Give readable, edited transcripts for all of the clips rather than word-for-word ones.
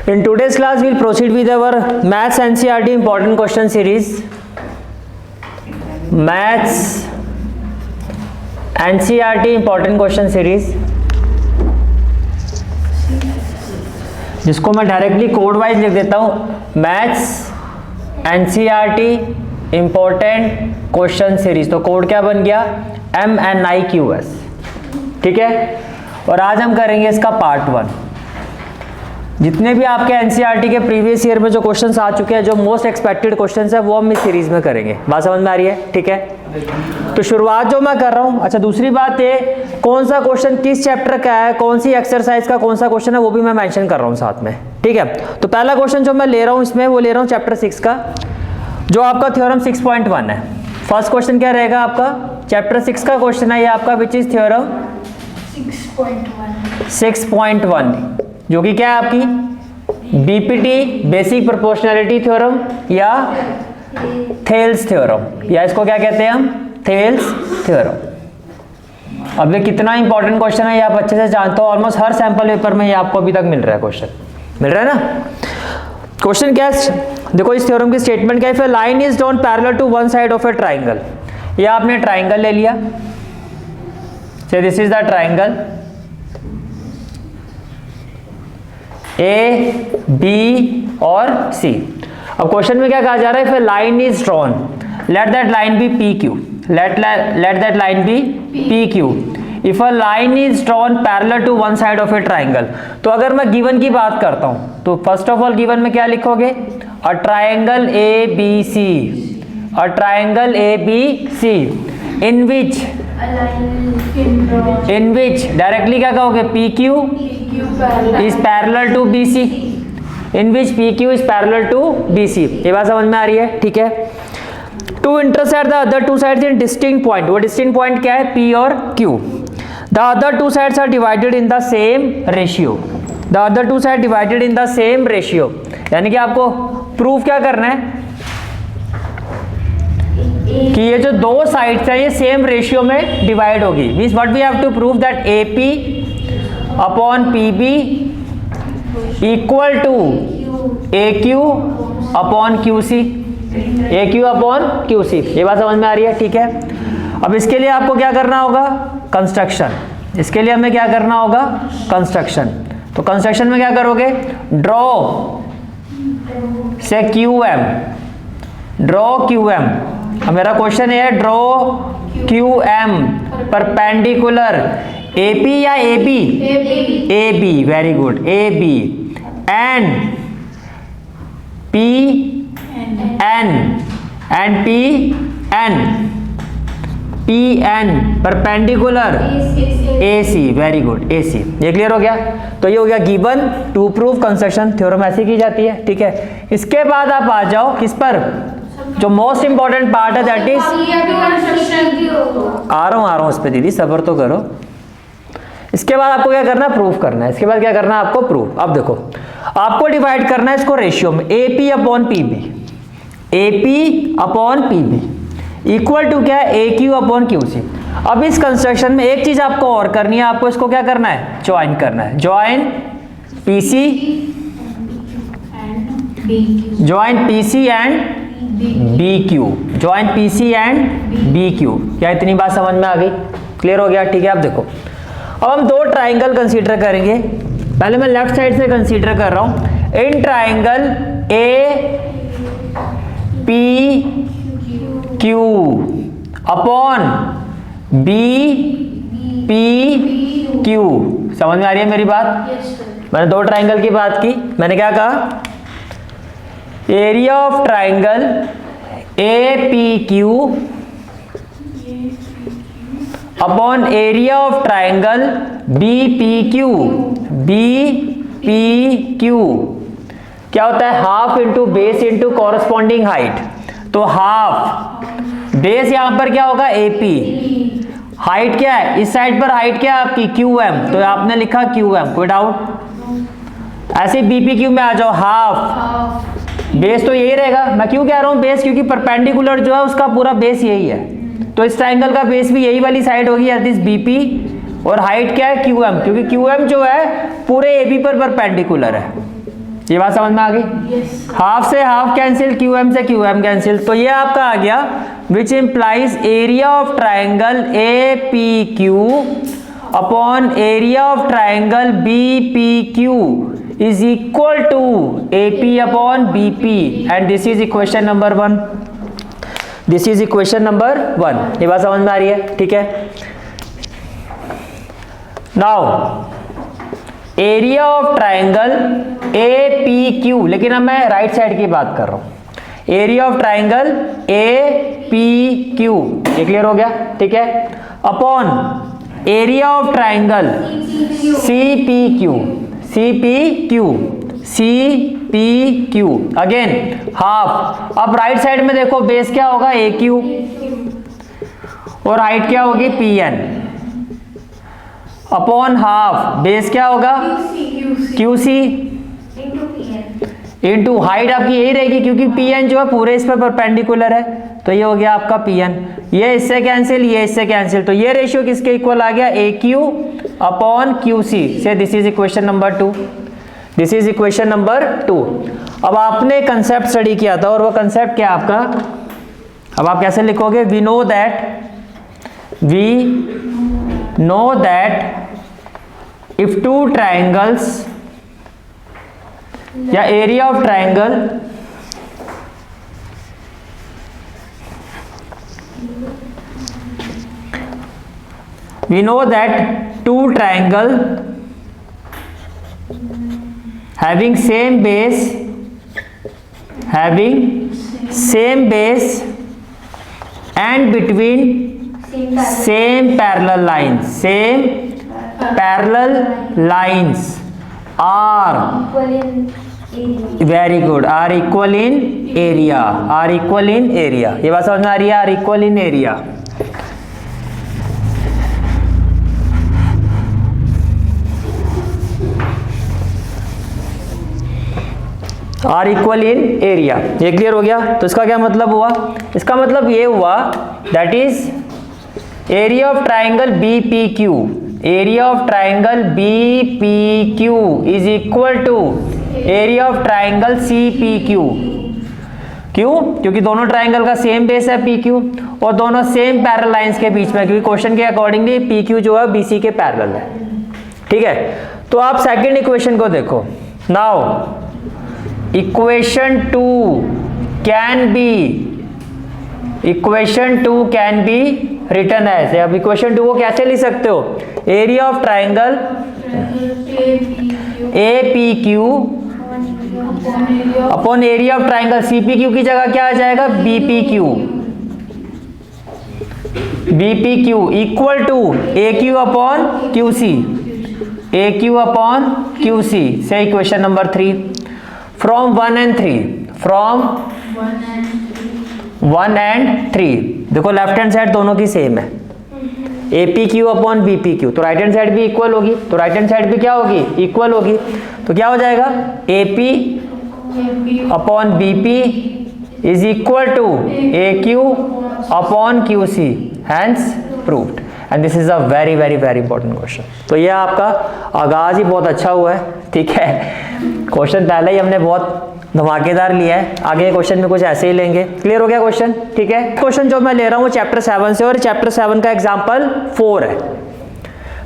In today's class, we'll proceed with our Maths NCERT important question series. Maths NCERT important question series, जिसको मैं directly code wise लिख देता हूँ, maths NCERT important question series. तो code क्या बन गया? MNIQS। ठीक है, और आज हम करेंगे इसका पार्ट 1। जितने भी आपके एनसीईआरटी के प्रीवियस ईयर में जो क्वेश्चंस आ चुके हैं, जो मोस्ट एक्सपेक्टेड क्वेश्चंस है, वो हम इस सीरीज में करेंगे। बात समझ में आ रही है? ठीक है, तो शुरुआत जो मैं कर रहा हूँ। अच्छा, दूसरी बात ये, कौन सा क्वेश्चन किस चैप्टर का है, कौन सी एक्सरसाइज का कौन सा क्वेश्चन है, वो भी मैं मेंशन कर रहा हूँ साथ में। ठीक है, तो पहला क्वेश्चन जो मैं ले रहा हूँ इसमें, वो ले रहा हूँ चैप्टर 6 का, जो आपका थ्योरम 6.1 है। फर्स्ट क्वेश्चन क्या रहेगा आपका? चैप्टर 6 का क्वेश्चन है ये आपका, विच इज थ्योरम 6.1, जो कि क्या है आपकी बीपीटी, बेसिक प्रोपोर्शनैलिटी थ्योरम, या थेल्स थ्योरम, या इसको क्या कहते हैं हम? Thales theorem. अब ये कितना इंपॉर्टेंट क्वेश्चन है ये आप अच्छे से जानते हो। ऑलमोस्ट हर सैंपल पेपर में ये आपको अभी तक मिल रहा है क्वेश्चन, मिल रहा है ना? क्वेश्चन क्या है देखो, इस थ्योरम की स्टेटमेंट क्या है? If a line is drawn parallel to one side of a triangle, ये आपने ट्राइंगल ले लिया, so this is the triangle A, B और C। अब क्वेश्चन में क्या कहा जा रहा है? if a line is drawn, let that line be PQ, let that line be PQ if a line is drawn parallel to one side of a triangle। तो अगर मैं गिवन की बात करता हूं, तो फर्स्ट ऑफ ऑल गिवन में क्या लिखोगे? a triangle ABC, a triangle ABC in which directly क्या कहोगे? PQ is parallel to BC, in which PQ is parallel to BC। ये बात समझ में आ रही है? ठीक है, to intersect the other two sides in distinct point. वो डिस्टिंक्ट पॉइंट क्या है? P और Q। The other two sides are divided in the same ratio, the other two side divided in the same ratio. यानी कि आपको proof क्या करना है कि ये जो दो साइड्स है ये सेम रेशियो में डिवाइड होगी। Means what we have to prove that AP upon PB equal to AQ upon QC, AQ upon QC। ये बात समझ में आ रही है? ठीक है, अब इसके लिए आपको क्या करना होगा? कंस्ट्रक्शन। इसके लिए हमें क्या करना होगा? कंस्ट्रक्शन। तो कंस्ट्रक्शन में क्या करोगे? ड्रॉ से QM, ड्रॉ QM। अब मेरा क्वेश्चन है ड्रॉ QM परपेंडिकुलर AP या AB? AB, very good, AB and PN and PN perpendicular AC, very good, AC। ये क्लियर हो गया? तो ये हो गया given to prove construction theorem, ऐसी की जाती है। ठीक है, इसके बाद आप आ जाओ किस पर? जो मोस्ट इंपॉर्टेंट पार्ट है, दैट इज आ रहा हूं उस पर। दीदी सब्र तो करो। इसके बाद आपको क्या करना है? प्रूफ करना है। इसके बाद क्या करना है आपको? प्रूफ। अब देखो, आपको डिवाइड करना है इसको रेशियो में, AP upon PB, AP upon PB equal to क्या है? AQ upon QC। अब इस कंस्ट्रक्शन में एक चीज आपको और करनी है, आपको इसको क्या करना है? ज्वाइन करना है। Join PC, join PC and BQ, join PC and BQ। क्या इतनी बात समझ में आ गई? क्लियर हो गया? ठीक है, अब देखो, अब हम दो ट्राइंगल कंसीडर करेंगे। पहले मैं लेफ्ट साइड से कंसीडर कर रहा हूं। In triangle APQ upon BPQ। समझ में आ रही है मेरी बात? मैंने दो ट्राइंगल की बात की। मैंने क्या कहा? Area of triangle APQ upon area of triangle BPQ। BPQ क्या होता है? Half into base into corresponding height. तो हाफ बेस यहां पर क्या होगा? AP। हाइट क्या है? इस साइड पर हाइट क्या है आपकी? QM, तो आपने लिखा QM। कोई डाउट? ऐसे BPQ में आ जाओ, हाफ बेस तो यही रहेगा। मैं क्यों कह रहा हूं बेस? क्योंकि परपेंडिकुलर जो है उसका पूरा बेस यही है, तो इस ट्राइंगल का बेस भी यही वाली साइड होगी, दैट इज BP। और हाइट क्या है? QM, क्योंकि QM जो है पूरे AB पर परपेंडिकुलर है। ये बात समझ में आ गई? हाफ से हाफ कैंसिल, QM से QM कैंसिल, तो ये आपका आ गया which implies area of triangle APQ upon area of triangle BPQ is equal to AP upon BP and this is equation number 1. This is equation number 1. ये बात समझ में आ रही है? ठीक है। Now area of triangle APQ, लेकिन अब मैं राइट साइड की बात कर रहा हूं। एरिया ऑफ ट्राइंगल APQ, ये क्लियर हो गया? ठीक है। Upon area of triangle CPQ again half. अब राइट साइड में देखो बेस क्या होगा? AQ और हाइट क्या होगी? PN अपॉन हाफ बेस क्या होगा? QC इंटू हाइट आपकी यही रहेगी क्योंकि PN जो है पूरे इस पर परपेंडिकुलर है, तो ये हो गया आपका PN। ये इससे कैंसिल, ये इससे कैंसिल, तो ये रेशियो किसके इक्वल आ गया? AQ अपॉन QC से। This is equation number 2। This is equation number 2। अब आपने कंसेप्ट स्टडी किया था और वो कंसेप्ट क्या आपका? अब आप कैसे लिखोगे? We know that if two triangles या area of triangle we know that two triangle having same base and between same parallel lines are very good, are equal in area, ये बात समझ में आ रही है? are equal in area। Are equal in area, ये clear हो गया? तो इसका क्या मतलब हुआ? इसका मतलब ये हुआ that is area of triangle BPQ, area of triangle BPQ is equal to area of triangle CPQ। क्यों? क्योंकि दोनों ट्राइंगल का सेम बेस है PQ और दोनों सेम पैरेलल लाइंस के बीच में, क्योंकि क्वेश्चन के अकॉर्डिंगली PQ जो है BC के पैरेलल है। ठीक है, तो आप सेकंड इक्वेशन को देखो। Now equation 2 can be written as. अब इक्वेशन 2 को कैसे लिख सकते हो? Area of triangle APQ upon area of triangle CPQ की जगह क्या आ जाएगा? BPQ equal to AQ upon QC से इक्वेशन नंबर 3 फ्रॉम 1 and 3 देखो लेफ्ट हैंड साइड दोनों की सेम है, APQ अपॉन BPQ, तो राइट हैंड साइड भी इक्वल होगी, तो राइट हैंड साइड भी क्या होगी? इक्वल होगी। तो क्या हो जाएगा? AP upon BP is equal to AQ upon QC, hence proved. And this is a very very very important question. तो ये आपका आगाज ही बहुत अच्छा हुआ है। ठीक है, क्वेश्चन पहले ही हमने बहुत धमाकेदार लिया है, आगे क्वेश्चन में कुछ ऐसे ही लेंगे। क्लियर हो गया क्वेश्चन? ठीक है, क्वेश्चन जो मैं ले रहा हूँ चैप्टर 7 से, और चैप्टर 7 का एग्जाम्पल 4 है।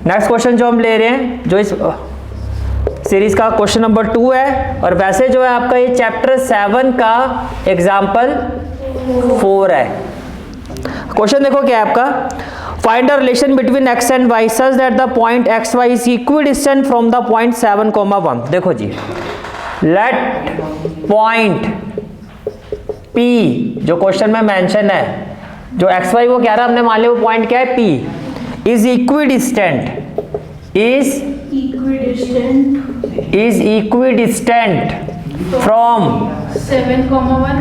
नेक्स्ट क्वेश्चन जो हम ले रहे हैं, जो इस सीरीज का क्वेश्चन नंबर 2 है, और वैसे जो है आपका ये चैप्टर 7 का एग्जाम्पल 4 है। क्वेश्चन देखो क्या है आपका? Find the relation between x and y such that the point xy is equidistant from the point 7,1। देखो जी, लेट पॉइंट P जो क्वेश्चन में मेंशन है, जो xy वो कह रहा है, हमने मान लिया वो पॉइंट क्या है? P is equidistant from 7,1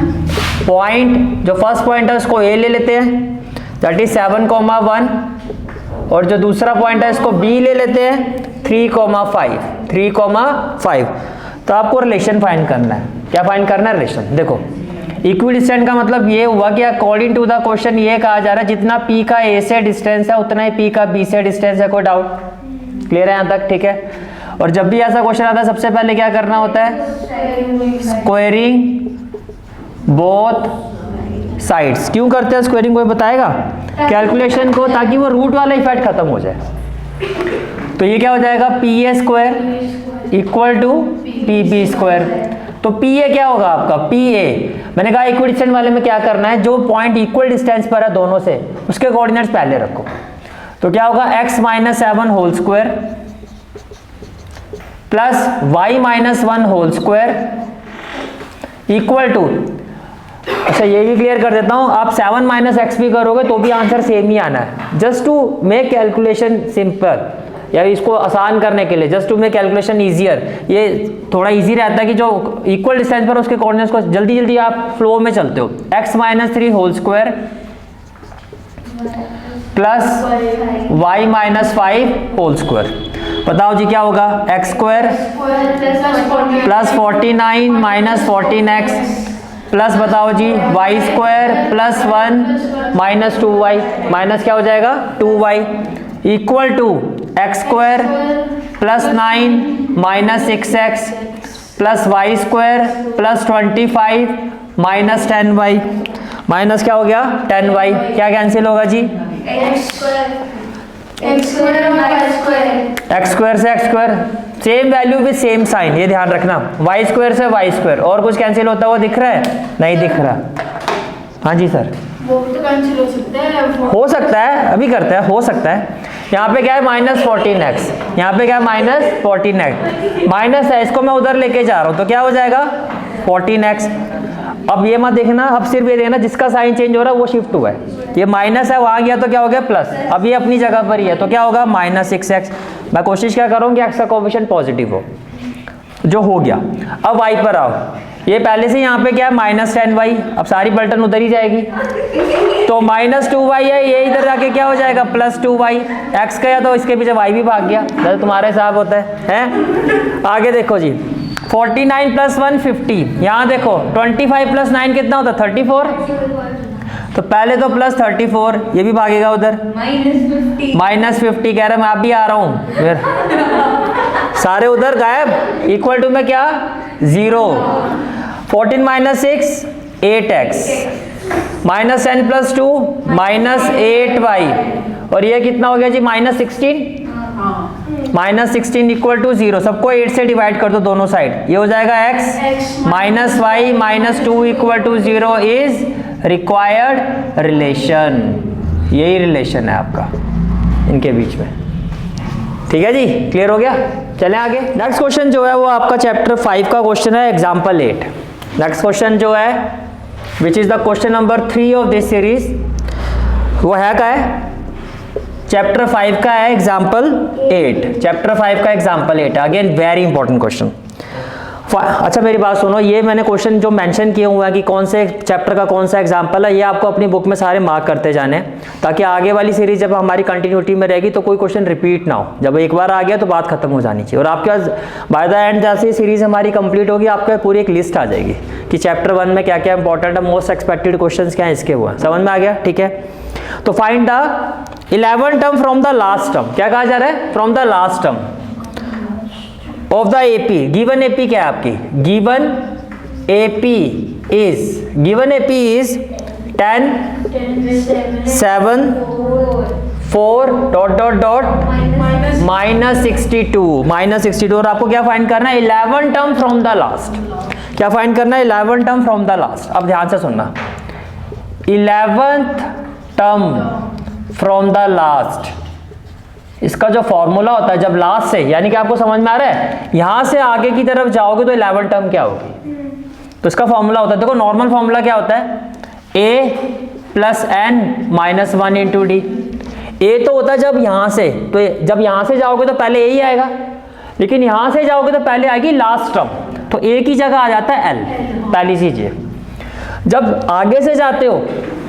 point, जो फर्स्ट पॉइंट है उसको A ले लेते हैं, दैट इज 7,1, और जो दूसरा पॉइंट है इसको B ले लेते हैं 3,5। तो आपको रिलेशन फाइंड करना है। क्या फाइंड करना है? रिलेशन। देखो इक्विडिस्टेंट का मतलब ये हुआ कि अकॉर्डिंग टू द क्वेश्चन ये कहा जा रहा है जितना P का A से डिस्टेंस है उतना ही P का B से डिस्टेंस है। कोई डाउट? क्लियर है यहाँ तक? ठीक है, और जब भी ऐसा क्वेश्चन आता है सबसे पहले क्या करना होता है, स्क्वायरिंग बोथ साइड्स। क्यों करते हैं स्क्वायरिंग, कोई बताएगा? कैलकुलेशन को, ताकि वो रूट वाला इफेक्ट खत्म हो जाए। तो ये क्या हो जाएगा, P A square equal to P B square. तो पी ए क्या होगा आपका, पी ए, मैंने कहा इक्वल डिस्टेंस वाले में क्या करना है, जो पॉइंट इक्वल डिस्टेंस पर है दोनों से, उसके कोऑर्डिनेट्स पहले रखो। तो क्या होगा, x minus 7 whole square plus y minus 1 whole square equal to, अच्छा ये भी क्लियर कर देता हूं, आप 7 माइनस एक्स भी करोगे तो भी आंसर सेम ही आना है। Just to make calculation simple, या इसको आसान करने के लिए, just to make calculation easier, ये थोड़ा इजी रहता है कि जो इक्वल डिस्टेंस पर उसके कोऑर्डिनेट्स को जल्दी जल्दी आप फ्लो में चलते हो। x minus 3 whole square plus y minus 5 whole square. बताओ जी क्या होगा, x square plus 49 minus 14x plus बताओ जी y square plus 1 minus 2y, minus क्या हो जाएगा 2y equal to x square plus 9 minus 6x plus y square plus 25 minus 10y, minus क्या हो गया 10y, क्या कैंसिल होगा जी, एक्स स्क्वायर से x square, same value with same sign, ये ध्यान रखना। वाई स्क्वायर से वाई स्क्वायर, और कुछ कैंसिल होता हुआ दिख रहा है, नहीं दिख रहा। हाँ जी सर, वो भी तो कैंसिल हो सकता है, हो सकता है, अभी करते हैं, हो सकता है। यहाँ पे क्या है माइनस 14x, यहाँ पे क्या है माइनस 14x, माइनस है, इसको मैं उधर लेके जा रहा हूँ तो क्या हो जाएगा 14x। अब ये मत देखना, अब सिर्फ ये देखना जिसका साइन चेंज हो रहा है वो शिफ्ट हुआ है, ये माइनस है वहां गया तो क्या हो गया प्लस, अब ये अपनी जगह पर ही है तो क्या होगा माइनस 6x। मैं कोशिश क्या करूँ कि x का कोएफिशिएंट पॉजिटिव हो, जो हो गया। अब y पर आओ, ये पहले से यहाँ पे क्या है माइनस 10y, अब सारी पलटन उधर ही जाएगी तो माइनस 2y है, ये इधर जाके क्या हो जाएगा प्लस 2y, x गया तो इसके पीछे y भी भाग गया, जैसे तुम्हारा हिसाब होता है। आगे देखो जी 49 प्लस 1 50, यहाँ देखो 25 प्लस 9 कितना होता है 34, तो पहले तो प्लस 34, ये भी भागेगा उधर माइनस 50 कह रहा मैं आप भी आ रहा हूँ फिर सारे उधर गायब, इक्वल टू में क्या 0, 14 minus 6 8x minus 10 plus 2 minus 8y, और ये कितना हो गया जी माइनस 16, माइनस 16 इक्वल टू 0, सबको 8 से डिवाइड कर दो दोनों साइड, ये हो जाएगा x minus Y minus 2 equal to 0 is required relation. यही रिलेशन है आपका इनके बीच में, ठीक है जी, क्लियर हो गया। चलें आगे, नेक्स्ट क्वेश्चन जो है वो आपका चैप्टर 5 का क्वेश्चन है, एग्जाम्पल 8। नेक्स्ट क्वेश्चन जो है विच is the question number 3 of this series, वो है क्या है चैप्टर 5 का है एग्जाम्पल 8, चैप्टर 5 का example 8, again very important question. अच्छा मेरी बात सुनो, ये मैंने क्वेश्चन जो मेंशन किए हुए हैं कि कौन से चैप्टर का कौन सा एग्जाम्पल है, ये आपको अपनी बुक में सारे मार्क करते जाने हैं, ताकि आगे वाली सीरीज जब हमारी कंटिन्यूटी में रहेगी तो कोई क्वेश्चन रिपीट ना हो, जब एक बार आ गया तो बात खत्म हो जानी चाहिए। और आपके पास बाय द एंड जैसे ही सीरीज हमारी कंप्लीट होगी आपके पूरी एक लिस्ट आ जाएगी कि चैप्टर 1 में क्या क्या इंपॉर्टेंट है, मोस्ट एक्सपेक्टेड क्वेश्चन क्या है इसके, वो समझ में आ गया, ठीक है। तो find the 11 term from the last term, क्या कहा जा रहा है from the last term of the AP, given AP क्या है आपकी, given AP is 10 7 4 dot dot dot minus 62, और आपको क्या फाइंड करना है 11 टर्म फ्रॉम द लास्ट, क्या फाइंड करना है 11 टर्म फ्रॉम द लास्ट। अब ध्यान से सुनना, 11th term from the last, इसका जो फॉर्मूला होता है जब लास्ट से, यानी कि आपको समझ में आ रहा है, यहां से आगे की तरफ जाओगे तो 11 टर्म क्या होगी, तो इसका फॉर्मूला होता है, देखो नॉर्मल फॉर्मूला क्या होता है a plus n minus 1 into d. A तो होता है जब यहां से, तो जब यहां से जाओगे तो पहले ए ही आएगा, लेकिन यहां से जाओगे तो पहले आएगी लास्ट टर्म, तो ए की जगह आ जाता है एल, पहली चीज ये। जब आगे से जाते हो,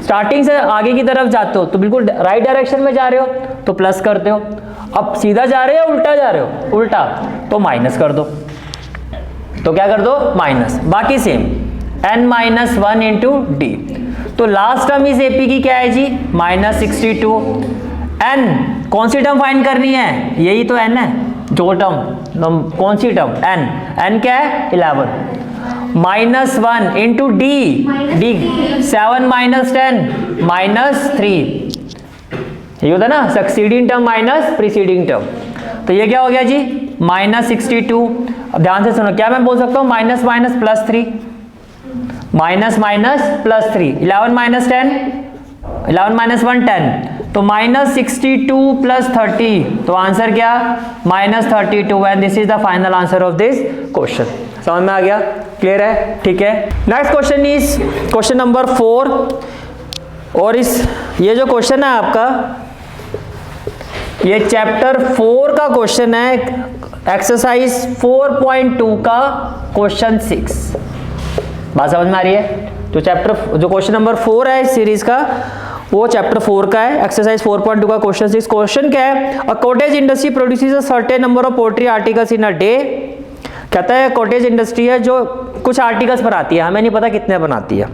स्टार्टिंग से आगे की तरफ जाते हो तो बिल्कुल राइट डायरेक्शन में जा रहे हो तो प्लस करते हो, अब सीधा जा रहे हो या उल्टा जा रहे हो, उल्टा, तो माइनस कर दो, तो क्या कर दो माइनस, बाकी same n minus 1 into D. तो लास्ट टर्म इस एपी की क्या है जी माइनस 62, n कौन सी टर्म फाइंड करनी है, यही तो n है, जो टर्म, कौन सी टर्म, n क्या है 11, -1 इंटू डी, 7 - 10 -3, ये होता है ना succeeding term minus preceding term. तो ये क्या हो गया जी -62। अब ध्यान से सुनो, क्या मैं बोल सकता हूँ minus minus plus 3, minus minus plus 3, 11 - 10, 11 - 1 10, तो -62 + 30, तो आंसर क्या -32, and this is the final answer of this question. समझ में आ गया, क्लियर है, ठीक है। Next question is question number 4, और ये जो क्वेश्चन है आपका, ये चैप्टर 4 का क्वेश्चन है, एक्सरसाइज 4.2 का क्वेश्चन 6। बात समझ में आ रही है? जो क्वेश्चन नंबर 4 है इस सीरीज का, वो चैप्टर 4 का है, एक्सरसाइज 4.2 का क्वेश्चन 6। क्वेश्चन क्या है, a cottage industry produces a certain number of poultry articles in a day. कहता है कॉटेज इंडस्ट्री है जो कुछ आर्टिकल्स बनाती है, हमें नहीं पता कितने बनाती है।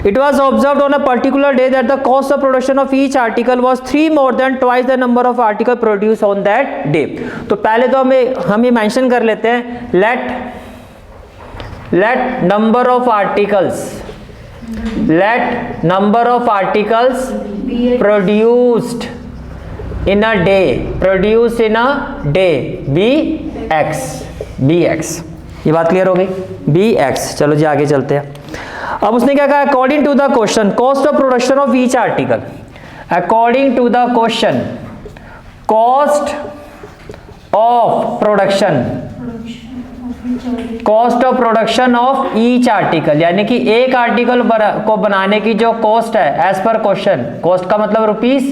It was observed on a particular day that the cost of production of each article was 3 more than twice the number of article produced on that day। तो पहले तो हम ये मेंशन कर लेते हैं, let number of articles produced in a day be x। ये बात क्लियर हो गई, बी एक्स। चलो जी आगे चलते हैं। अब उसने क्या कहा, according to the question cost of production of each article, according to the question cost of production of each article, यानी कि एक आर्टिकल को बनाने की जो कॉस्ट है एज पर क्वेश्चन, कॉस्ट का मतलब रुपीस,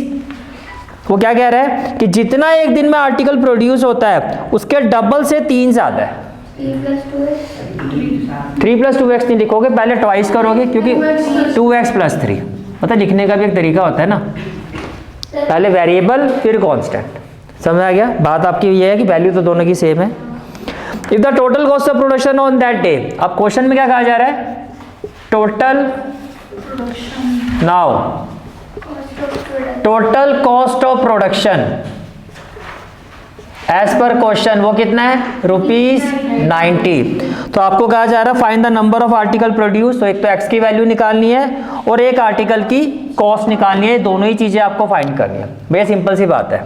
वो क्या कह रहा है कि जितना एक दिन में आर्टिकल प्रोड्यूस होता है उसके डबल से 3 ज्यादा है। 3 + 2x नहीं लिखोगे, पहले ट्वाइस करोगे, क्योंकि 2x + 3 मतलब लिखने का भी एक तरीका होता है ना, पहले वेरिएबल फिर कांस्टेंट। समझ आ गया बात आपकी? ये है कि वैल्यू तो दोनों की सेम है। If the total cost of production on that day, अब क्वेश्चन में क्या कहा जा रहा है, total, now total cost of production as per question वो कितना है, ₹90। तो आपको कहा जा रहा है find the number of article produce, तो एक तो एक्स की वैल्यू निकालनी है और एक आर्टिकल की कॉस्ट निकालनी है, दोनों ही चीजें आपको फाइंड करनी है। भैया सिंपल सी बात है।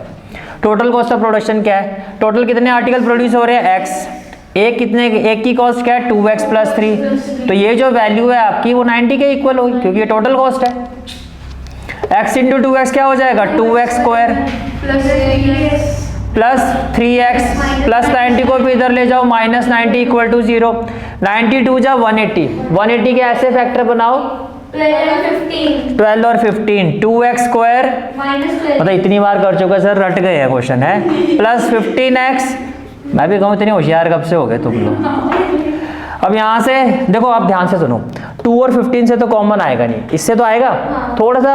टोटल कॉस्ट ऑफ प्रोडक्शन क्या है, टोटल कितने आर्टिकल प्रोड्यूस हो रहे हैं, एक्स, एक की कॉस्ट क्या है 2x + 3, तो ये जो वैल्यू है आपकी वो 90 के इक्वल होगी, क्योंकि ये टोटल कॉस्ट है। x × 2x क्या हो जाएगा, 2x² प्लस 3x प्लस 90 को भी इधर ले जाओ, -90 = 0, 92 जा 180, 180 के ऐसे फैक्टर बनाओ 12 और 15, 2x² मतलब इतनी बार कर चुका सर, रट गए हैं क्वेश्चन है, प्लस 15x, मैं भी कहूँ इतने होशियार कब से हो गए तुम लोग। अब यहाँ से देखो, आप ध्यान से सुनो, 2 और 15 से तो कॉमन आएगा नहीं, इससे तो आएगा, थोड़ा सा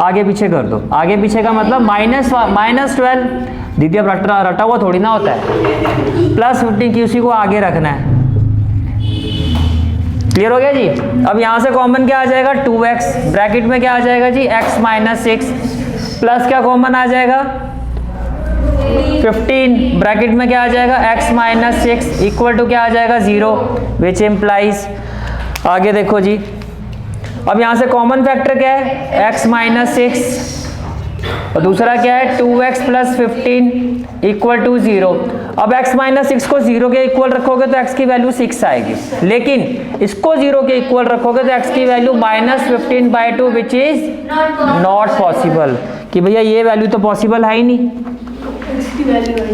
आगे पीछे कर दो, आगे पीछे का मतलब -12, दीदी अब रटा हुआ थोड़ी ना होता है, +15 की उसी को आगे रखना है। क्लियर हो गया जी? अब यहाँ से कॉमन क्या आ जाएगा, 2x, ब्रैकेट में क्या आ जाएगा जी, x - 6, प्लस क्या कॉमन आ जाएगा 15, ब्रैकेट में क्या आ जाएगा, x - 6 इक्वल टू क्या आ जाएगा 0, विच इम्प्लाइज, आगे देखो जी, अब यहाँ से कॉमन फैक्टर क्या है, x - 6 और दूसरा क्या है 2x + 15 इक्वल टू 0। अब x - 6 को 0 के इक्वल रखोगे तो x की वैल्यू 6 आएगी, लेकिन इसको 0 के इक्वल रखोगे तो x की value -15/2 which is not possible, कि भैया ये वैल्यू तो पॉसिबल है ही नहीं,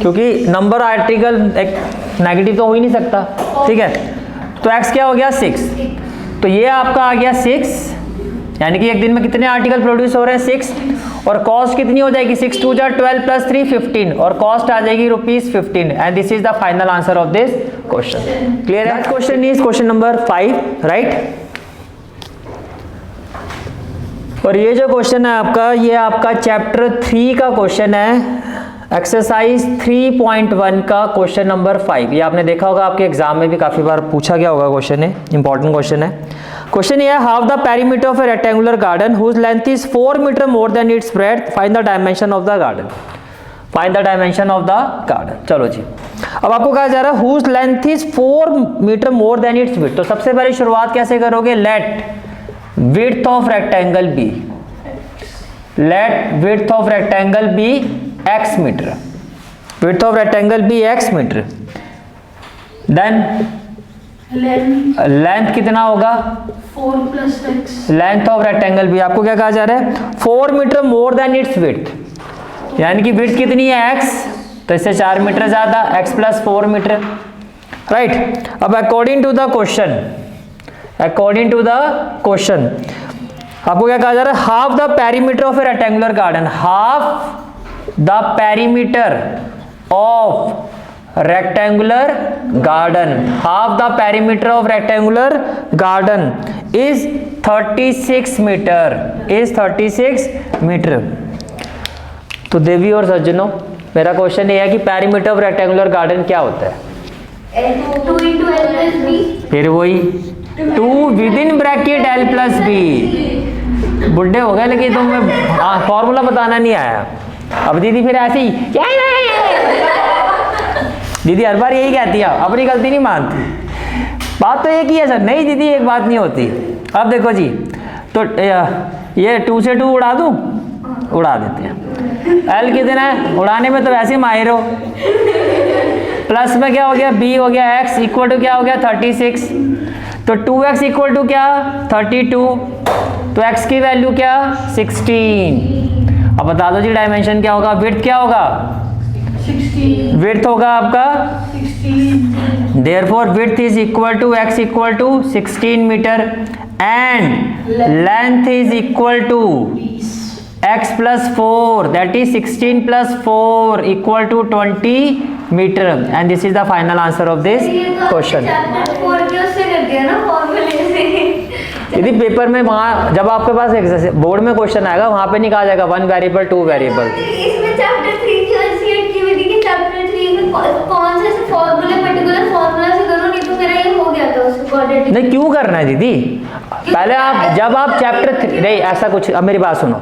क्योंकि नंबर आर्टिकल एक नेगेटिव तो हो ही नहीं सकता। ठीक है, तो x क्या हो गया 6, तो ये आपका आ गया 6, यानी कि एक दिन में कितने आर्टिकल प्रोड्यूस हो रहे हैं 6, और कॉस्ट कितनी हो जाएगी 6 × 2 = 12 + 3 15, और कॉस्ट आ जाएगी ₹15, and this is the final answer of this question. Clear है? Question is question number 5, right. और ये जो क्वेश्चन है आपका, ये आपका चैप्टर 3 का क्वेश्चन है, एक्सरसाइज 3.1 का क्वेश्चन नंबर 5। ये आपने देखा होगा, आपके एग्जाम में भी काफी बार पूछा गया होगा क्वेश्चन है, इंपॉर्टेंट क्वेश्चन है। क्वेश्चन ये है, half the perimeter of a rectangular garden whose length is 4 metre more than its breadth, find the dimension of the garden. Find the dimension of the garden. चलो जी, अब आपको कहा जा रहा है whose length is 4 metre more than its width. तो सबसे पहले शुरुआत कैसे करोगे, let width of rectangle be, let width of rectangle be x metre, width of rectangle be x metre, then length कितना होगा 4 plus x, length of rectangle be, आपको क्या कहा जा रहा है 4 metre more than its width, यानी कि विड्थ कितनी है x, तो इससे 4 मीटर ज्यादा x प्लस 4 मीटर, राइट। अब according to the question, according to the question आपको क्या कहा जा रहा है, half the perimeter of a rectangular garden, half the perimeter of rectangular garden, half the perimeter of rectangular garden is 36 metre, is 36 metre. तो देवी और सज्जनों, मेरा क्वेश्चन ये है कि पेरीमीटर ऑफ रेक्टेंगुलर गार्डन क्या होता है, 2 into L plus B, फिर वही 2 with in bracket L plus B. बुढ़े हो गए लेकिन तुम्हें फॉर्मूला बताना नहीं आया। अब दीदी फिर ऐसे ही दीदी हर बार यही कहती है, अपनी गलती नहीं मानती। बात तो एक ही है सर, नहीं दीदी एक बात नहीं होती। अब देखो जी, तो ये 2 से 2 उड़ा दूं, उड़ा देते हैं। L कितना है, उड़ाने में तो वैसे ही माहिर हो। प्लस में क्या हो गया, b हो गया, x इक्वल टू क्या हो गया 36, तो 2x इक्वल टू क्या 32, तो x की वैल्यू क्या 16। अब बता दो जी डायमेंशन क्या होगा, विड्थ क्या होगा 16, विड्थ होगा आपका 16, therefore width is equal to x equal to 16 metre and length is equal to x plus 4, that is 16 plus 4 equal to 20 meter, and this is the final answer of this question। यदि paper में वहाँ जब आपके पास board में question आएगा वहाँ पे नहीं कहा जाएगा 1 वेरिएबल 2 वेरिएबल। इसमें चैप्टर 3 की ऐसी एक्टिविटी की चैप्टर 3 में कौन से फॉर्मूले पर्टिकुलर फॉर्मूला से करो, नहीं तो मेरा ये हो गया था उसको क्वाड्रेटिक। नहीं क्यों करना है दीदी, पहले आप जब आप चैप्टर 3 नहीं ऐसा कुछ, अब मेरी बात सुनो,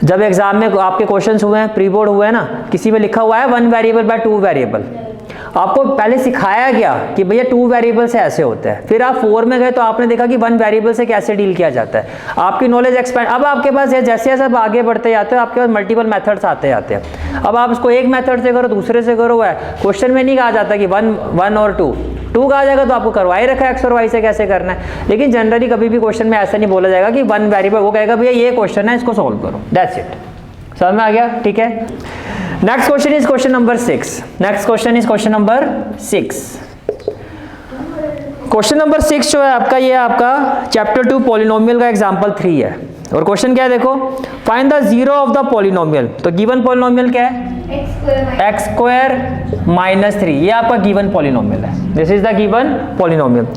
जब एग्जाम में आपके क्वेश्चंस हुए हैं, प्री बोर्ड हुए हैं ना, किसी में लिखा हुआ है 1 वेरिएबल बाय 2 वेरिएबल, आपको पहले सिखाया गया कि भैया 2 वेरिएबल से ऐसे होता है, फिर आप 4 में गए तो आपने देखा कि 1 वेरिएबल से कैसे डील किया जाता है, आपकी नॉलेज एक्सपेंड। अब आपके पास जैसे जैसे आप आगे बढ़ते जाते हो आपके पास मल्टीपल मेथड्स आते जाते हैं। अब आप इसको एक मेथड से करो, दूसरे से करो, है क्वेश्चन में नहीं कहा जाता कि 1 और 2 कहा जाएगा तो आपको करवा ही रखा है एक्स और वाई से कैसे करना है। लेकिन जनरली कभी भी क्वेश्चन में ऐसा नहीं बोला जाएगा कि 1 वेरिएबल, वो कहेगा भैया ये क्वेश्चन है इसको सॉल्व करो, दैट्स इट। समझ में आ गया, ठीक है। Next question is question number 6। Next question is question number 6। Question number 6 जो है आपका, ये आपका चैप्टर 2 पॉलिनोमियल का एग्जांपल 3 है। और क्वेश्चन क्या है देखो, find the zero of the polynomial. तो गिवन पॉलिनोमियल क्या है, एक्स स्क्वायर माइनस 3, ये आपका गिवन पॉलिनोमियल है। This is the given polynomial.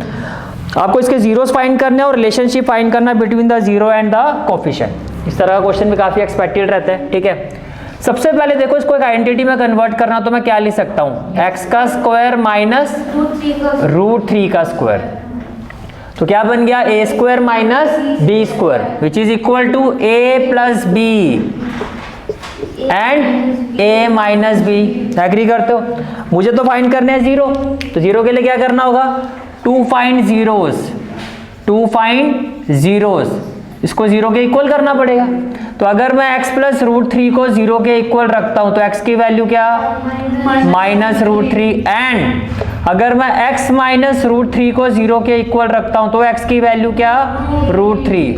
आपको इसके जीरोस फाइंड करने और रिलेशनशिप फाइंड करना between the zero and the coefficient. इस तरह का क्वेश्चन भी काफी एक्सपेक्टेड रहता है, ठीक है। सबसे पहले देखो इसको एक आइडेंटिटी में कन्वर्ट करना, तो मैं क्या लिख सकता हूं, एक्स का स्क्वायर माइनस √3 का स्क्वायर, तो क्या बन गया a square minus b square which is equal to a plus b and a minus b. Agree करते हो। मुझे तो फाइंड करने हैं जीरो, तो जीरो के लिए क्या करना होगा, टू फाइंड जीरोस, इसको जीरो के इक्वल करना पड़ेगा। तो अगर मैं x प्लस √3 को जीरो के इक्वल रखता हूं तो x की वैल्यू क्या माइनस √3, एंड अगर मैं x माइनस √3 को जीरो के इक्वल रखता हूं तो x की वैल्यू क्या √3,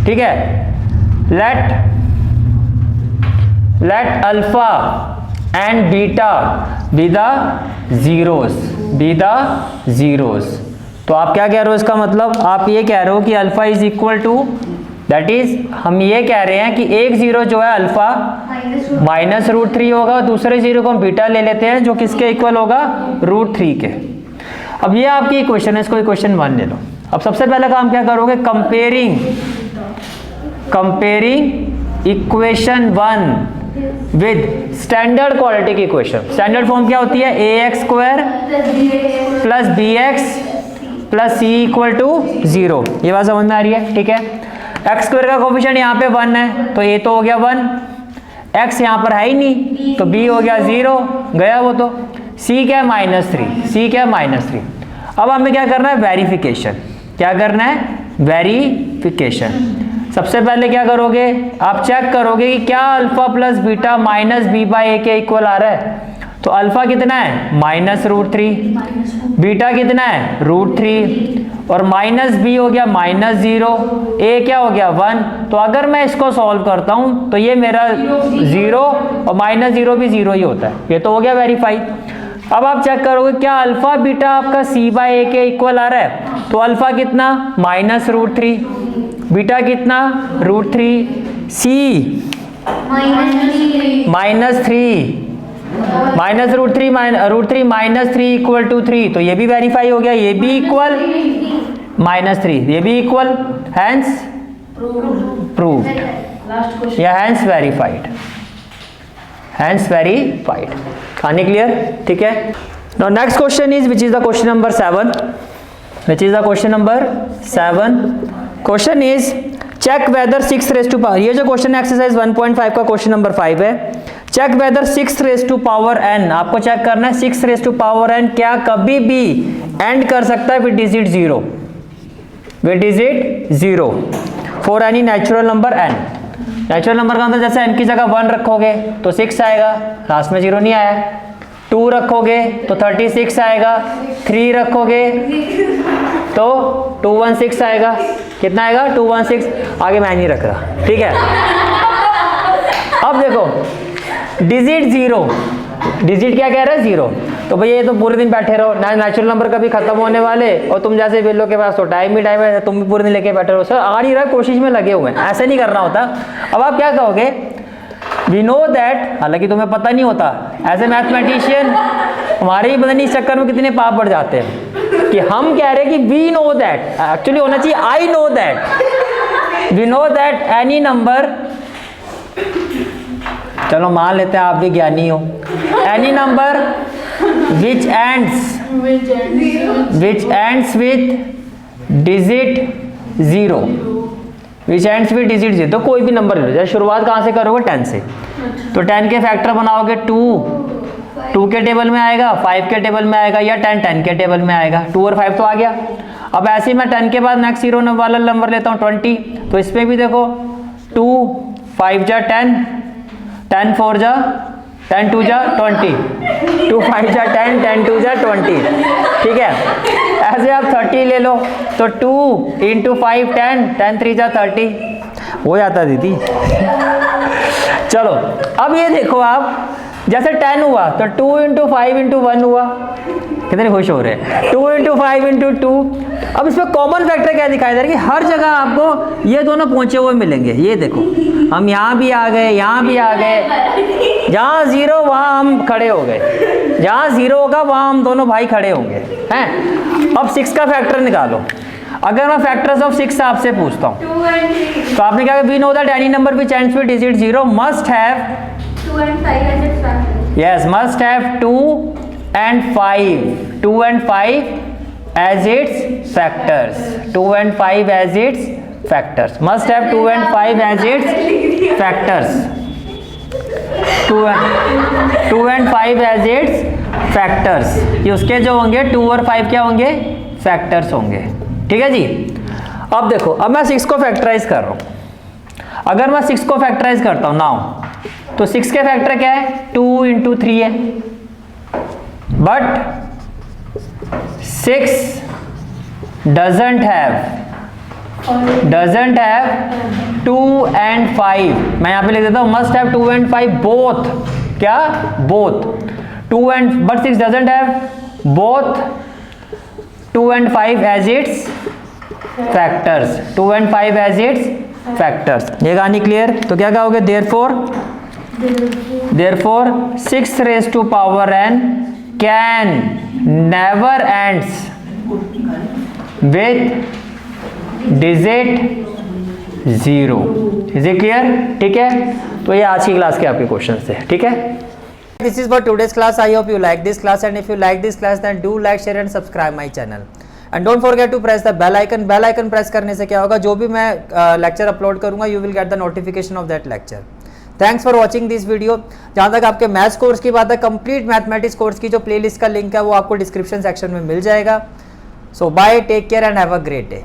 ठीक है। Let alpha and beta be the zeros. तो आप क्या कह रहे हो, इसका मतलब आप ये कह रहे हो कि alpha is equal to, that is हम ये कह रहे हैं कि एक जीरो जो है अल्फा माइनस √3 होगा, दूसरे जीरो को हम बीटा ले लेते हैं जो किसके इक्वल होगा √3 के। अब ये आपकी इक्वेशन है, इसको इक्वेशन 1 ले लो। अब सबसे पहला काम क्या करोगे, comparing equation 1 with standard quadratic equation. Standard form क्या होती है, ax square plus bx plus c equal to 0। ये बात समझ में आ रही है, ठीक है। एक्स स्क्वायर का कोफिशिएंट यहाँ पे 1 है तो a तो हो गया 1, x यहाँ पर है ही नहीं, तो b हो गया 0, गया वो तो। c क्या है -3, c क्या है -3। अब हमें क्या करना है, वेरिफिकेशन। क्या करना है, वेरिफिकेशन। सबसे पहले क्या करोगे, आप चेक करोगे कि क्या alpha plus beta minus b by a के इक्वल आ रहा है। तो अल्फा कितना है -√3, बीटा कितना है √3, और माइनस बी हो गया -0, ए क्या हो गया 1। तो अगर मैं इसको सॉल्व करता हूं तो ये मेरा 0 और -0 भी 0 ही होता है। ये तो हो गया वेरीफाई। अब आप चेक करोगे क्या अल्फा बीटा आपका c बाई ए के इक्वल आ रहा है। तो अल्फा कितना -√3, बीटा कितना √3, c -3 -√3 इक्वल टू 3, तो ये भी वेरीफाई हो गया, ये भी इक्वल -3, ये भी इक्वल, हैंस प्रूव्ड या हैंस वेरीफाइड, हैंस वेरीफाइड। कहानी क्लियर, ठीक है। Now next question is which is the question number 7, which is the question number 7। Question is check whether 6 raise to power, ये जो क्वेश्चन एक्सरसाइज 1.5 का question number 5 है। Check whether 6 raise to power n, आपको check करना है 6 raise to power n क्या कभी भी एंड कर सकता है with digit 0, with digit 0 for any natural number n। Natural number का मतलब जैसे n की जगह 1 रखोगे तो 6 आएगा, लास्ट में 0 नहीं आया। 2 रखोगे तो 36 आएगा, 3 रखोगे तो 216 आएगा। कितना आएगा 216, आगे मैं नहीं रख रहा, ठीक है। अब देखो डिजिट 0, डिजिट क्या कह रहा है 0, तो भैया ये तो पूरे दिन बैठे रहो ना, नेचुरल नंबर कभी खत्म होने वाले, और तुम जैसे बिल्लो के पास तो टाइम ही टाइम है, तुम भी पूरे दिन लेके बैठे रहो। सर आ नहीं रहा, कोशिश में लगे हुए हैं, ऐसे नहीं करना होता। अब आप क्या कहोगे, वी नो दैट, हालांकि तुम्हें पता नहीं होता, एज ए मैथमेटिशियन हमारे ही पता नहीं इस चक्कर में कितने पाप बढ़ जाते हैं कि हम कह रहे हैं कि वी नो दैट, एक्चुअली होना चाहिए I know that, we know that any number, चलो मान लेते हैं आप भी ज्ञानी हो, any number which ends with digit 0, which ends with digit 0, तो कोई भी नंबर ले लो। जैसे शुरुआत कहाँ से करोगे 10 से, तो 10 के फैक्टर बनाओगे 2 के टेबल में आएगा, 5 के टेबल में आएगा, या 10 के टेबल में आएगा। 2 और 5 तो आ गया। अब ऐसे ही मैं 10 के बाद नेक्स्ट 0 वाला नंबर लेता हूँ 20, तो इसमें भी देखो 2 5 जा 10, 10 4 जा 10 2 जा 20, 2 5 जा 10, 10 2 जा 20, ठीक है। ऐसे आप 30 ले लो तो 2 इंटू 5 10, 10 3 जा 30 हो जाता दीदी। चलो अब ये देखो आप, जैसे 10 हुआ तो 2 इंटू 5 इंटू 1 हुआ, कितने खुश हो रहे हैं, 2 इंटू 5 इंटू 2। अब इसमें कॉमन फैक्टर क्या दिखाई दे रहा है कि हर जगह आपको ये दोनों पहुंचे हुए मिलेंगे। ये देखो हम यहाँ भी आ गए, यहाँ भी आ गए, जहाँ 0 वहाँ हम खड़े हो गए, जहाँ 0 होगा वहाँ हम दोनों भाई खड़े होंगे, हैं। अब 6 का फैक्टर निकालो। अगर मैं फैक्टर्स ऑफ 6 आपसे पूछता हूँ तो आपने क्या, we know that any number which ends with digit 0 must have 2 and 5 as its factors. Yes, must have 2 and 5. 2 and 5 as its factors. 2 and 5 as its factors. Must have 2 and 5 as its factors. 2 and 5 as its factors. ये उसके जो होंगे 2 और 5 क्या होंगे, factors होंगे, ठीक है जी। अब देखो, अब मैं 6 को फैक्टराइज कर रहा हूँ। अगर मैं 6 को फैक्टराइज करता हूँ नाउ, तो 6 के फैक्टर क्या है, 2 इंटू 3 है, बट 6 डजंट हैव 2 and 5। मैं यहाँ पे लिख देता हूँ मस्ट हैव 2 and 5 बोथ, क्या both 2 and, but 6 doesn't have both 2 and 5 as its factors, 2 and 5 as its factors. ये कहानी क्लियर। तो क्या कहोगे, therefore 6 raised to power n can never ends with digit 0। Is it clear, ठीक है। तो ये आज की क्लास के आपके क्वेश्चन थे, ठीक है। This is for today's class. I hope you like this class, and if you like this class then do like, share and subscribe my channel. And don't forget to press the bell icon. Bell icon press करने से क्या होगा, जो भी मैं lecture upload करूंगा you will get the notification of that lecture. Thanks for watching this video. जहाँ तक आपके मैथ्स कोर्स की बात है, कंप्लीट मैथमेटिक्स कोर्स की जो प्लेलिस्ट का लिंक है वो आपको डिस्क्रिप्शन सेक्शन में मिल जाएगा। So bye, take care and have a great day.